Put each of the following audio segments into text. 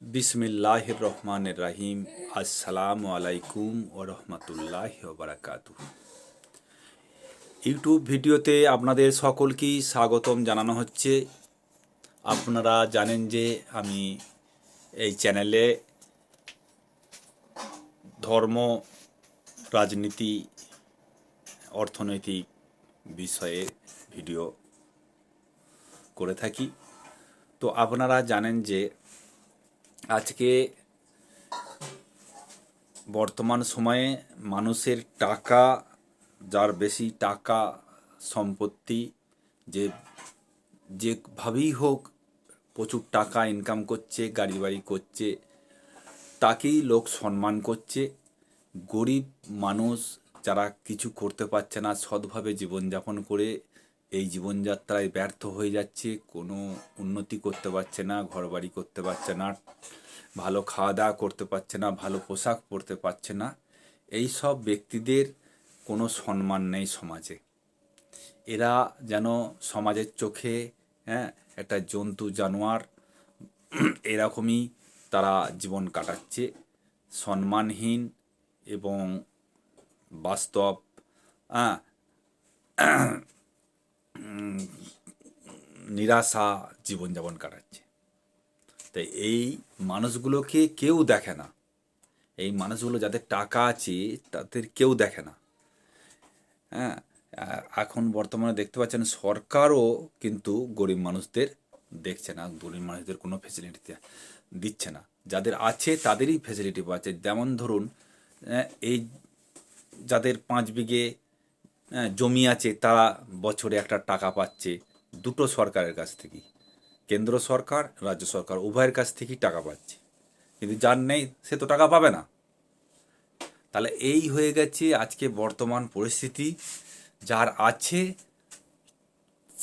বিসমিল্লাহির রহমানির রাহিম। আসসালামু আলাইকুম ও রহমতুল্লাহি ওয়া বারাকাতুহু। ইউটিউব ভিডিওতে আপনাদের সকলকেই স্বাগতম জানানো হচ্ছে। আপনারা জানেন যে আমি এই চ্যানেলে ধর্ম, রাজনীতি, অর্থনৈতিক বিষয়ে ভিডিও করে থাকি। তো আপনারা জানেন যে আজকে বর্তমান সময়ে মানুষের টাকা, যার বেশি টাকা সম্পত্তি, যে যেভাবেই হোক প্রচুর টাকা ইনকাম করছে, গাড়ি বাড়ি করছে, তাকেই লোক সম্মান করছে। গরিব মানুষ যারা কিছু করতে পারছে না, সৎভাবে জীবনযাপন করে এই জীবনযাত্রায় ব্যর্থ হয়ে যাচ্ছে, কোনো উন্নতি করতে পারছে না, ঘরবাড়ি করতে পারছে না, ভালো খাওয়া দাওয়া করতে পারছে না, ভালো পোশাক পরতে পারছে না, এই সব ব্যক্তিদের কোনো সম্মান নেই সমাজে। এরা যেন সমাজের চোখে একটা জন্তু জানোয়ার, এরকমই তারা জীবন কাটাচ্ছে, সম্মানহীন এবং বাস্তব নিরাশা জীবনযাপন কাটাচ্ছে। তাই এই মানুষগুলোকে কেউ দেখে না। এই মানুষগুলো যাদের টাকা আছে তাদের কেউ দেখে না। হ্যাঁ, এখন বর্তমানে দেখতে পাচ্ছেন সরকারও কিন্তু গরিব মানুষদের দেখছে না, গরিব মানুষদের কোনো ফেসিলিটি দিচ্ছে না। যাদের আছে তাদেরই ফেসিলিটি পাচ্ছে। যেমন ধরুন, এই যাদের 5 বিঘে জমি আছে তারা বছরে একটা টাকা পাচ্ছে দুটো সরকারের কাছ থেকেই, কেন্দ্র সরকার, রাজ্য সরকার উভয়ের কাছ থেকেই টাকা পাচ্ছে। কিন্তু যার নেই সে তো টাকা পাবে না। তাহলে এই হয়ে গেছে আজকে বর্তমান পরিস্থিতি। যার আছে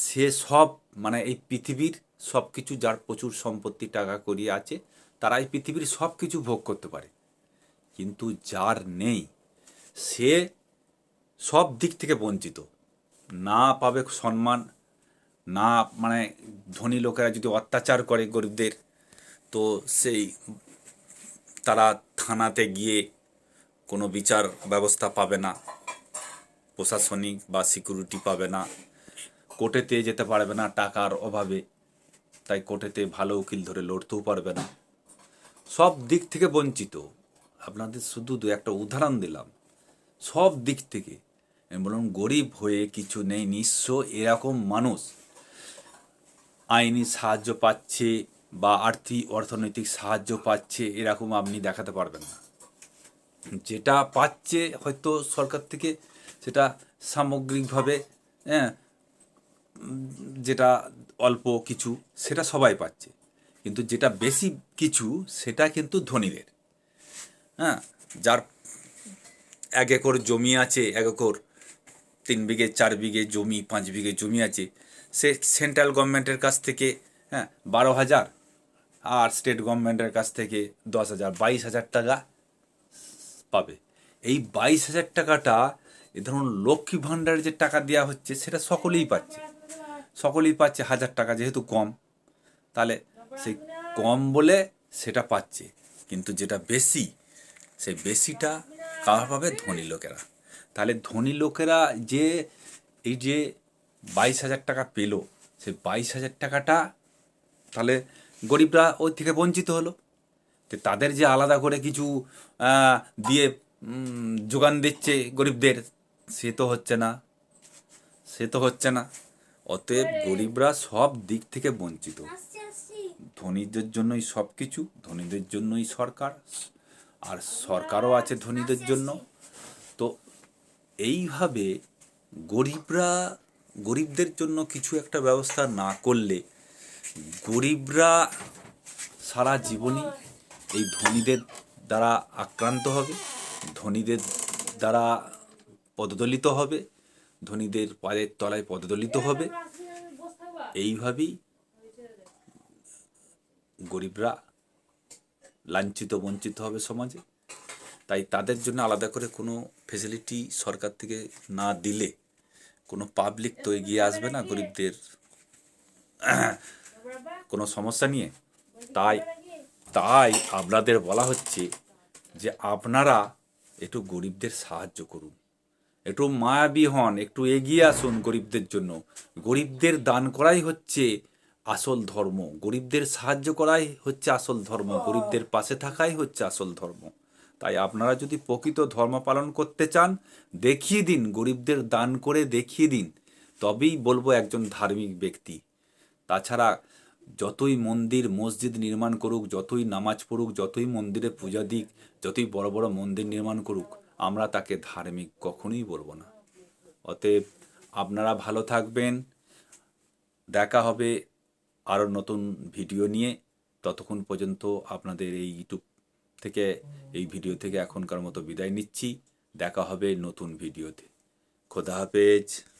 সে সব, মানে এই পৃথিবীর সব কিছু, যার প্রচুর সম্পত্তি টাকা করি আছে, তারা এই পৃথিবীর সব কিছু ভোগ করতে পারে। কিন্তু যার নেই সে সব দিক থেকে বঞ্চিত, না পাবে সম্মান, না, মানে ধনী লোকেরা যদি অত্যাচার করে গরিবদের, তো সেই তারা থানাতে গিয়ে কোনো বিচার ব্যবস্থা পাবে না, প্রশাসনিক বা সিকিউরিটি পাবে না, কোর্টেতে যেতে পারবে না টাকার অভাবে, তাই কোর্টেতে ভালো উকিল ধরে লড়তেও পারবে না, সব দিক থেকে বঞ্চিত। আপনাদের শুধু দু একটা উদাহরণ দিলাম, সব দিক থেকে। আমি বললাম গরিব হয়ে কিছু নেই, নিঃস্ব এরকম মানুষ আইনি সাহায্য পাচ্ছে বা আর্থিক অর্থনৈতিক সাহায্য পাচ্ছে এরকম আপনি দেখাতে পারবেন না। যেটা পাচ্ছে হয়তো সরকার থেকে, সেটা সামগ্রিকভাবে, হ্যাঁ, যেটা অল্প কিছু সেটা সবাই পাচ্ছে, কিন্তু যেটা বেশি কিছু সেটা কিন্তু ধনীদের। হ্যাঁ, যার 1 একর জমি আছে, 1 একর, 3 বিঘে 4 বিঘে জমি, 5 বিঘে জমি আছে, সে সেন্ট্রাল গভর্নমেন্টের কাছ থেকে 12,000, আর স্টেট গভর্নমেন্টের কাছ থেকে 10,000, 22,000 টাকা পাবে। এই 22,000 টাকাটা, এ ধরুন লক্ষ্মী ভাণ্ডারের যে টাকা দেওয়া হচ্ছে সেটা সকলেই পাচ্ছে, সকলেই পাচ্ছে 1,000 টাকা, যেহেতু কম, তাহলে সেই কম বলে সেটা পাচ্ছে। কিন্তু যেটা বেশি, সেই বেশিটা কারা পাবে? ধনী লোকেরা। তাহলে ধনী লোকেরা যে এই যে 22,000 টাকা পেল, সেই 22,000 টাকাটা তাহলে গরিবরা ওই থেকে বঞ্চিত হলো। তো তাদের যে আলাদা করে কিছু দিয়ে যোগান দিচ্ছে গরিবদের, সে তো হচ্ছে না, সে তো হচ্ছে না। অতএব গরিবরা সব দিক থেকে বঞ্চিত। ধনীদের জন্যই সব কিছু, ধনীদের জন্যই সরকার, আর সরকারও আছে ধনীদের জন্য। তো এইভাবে গরিবরা, গরিবদের জন্য কিছু একটা ব্যবস্থা না করলে গরিবরা সারা জীবনই এই ধনীদের দ্বারা আক্রান্ত হবে, ধনীদের দ্বারা পদদলিত হবে, ধনীদের পায়ের তলায় পদদলিত হবে। এইভাবেই গরিবরা লাঞ্ছিত বঞ্চিত হবে সমাজে। তাই তাদের জন্য আলাদা করে কোনো ফেসিলিটি সরকার থেকে না দিলে কোনো পাবলিক তো এগিয়ে আসবে না গরিবদের কোনো সমস্যা নিয়ে। তাই তাই আপনাদের বলা হচ্ছে যে আপনারা একটু গরিবদের সাহায্য করুন, একটু মায়াবী হন, একটু এগিয়ে আসুন গরিবদের জন্য। গরিবদের দান করাই হচ্ছে আসল ধর্ম, গরিবদের সাহায্য করাই হচ্ছে আসল ধর্ম, গরিবদের পাশে থাকাই হচ্ছে আসল ধর্ম। তাই আপনারা যদি প্রকৃত ধর্ম পালন করতে চান, দেখিয়ে দিন, গরিবদের দান করে দেখিয়ে দিন, তবেই বলবো একজন ধার্মিক ব্যক্তি। তাছাড়া যতই মন্দির মসজিদ নির্মাণ করুক, যতই নামাজ পড়ুক, যতই মন্দিরে পূজা দিক, যতই বড় বড় মন্দির নির্মাণ করুক, আমরা তাকে ধার্মিক কখনোই বলবো না। অতএব আপনারা ভালো থাকবেন, দেখা হবে আরও নতুন ভিডিও নিয়ে। ততক্ষণ পর্যন্ত আপনাদের এই ইউটিউব থেকে, এই ভিডিও থেকে এখনকার মতো বিদায় নিচ্ছি। দেখা হবে নতুন ভিডিওতে। খোদা হাফেজ।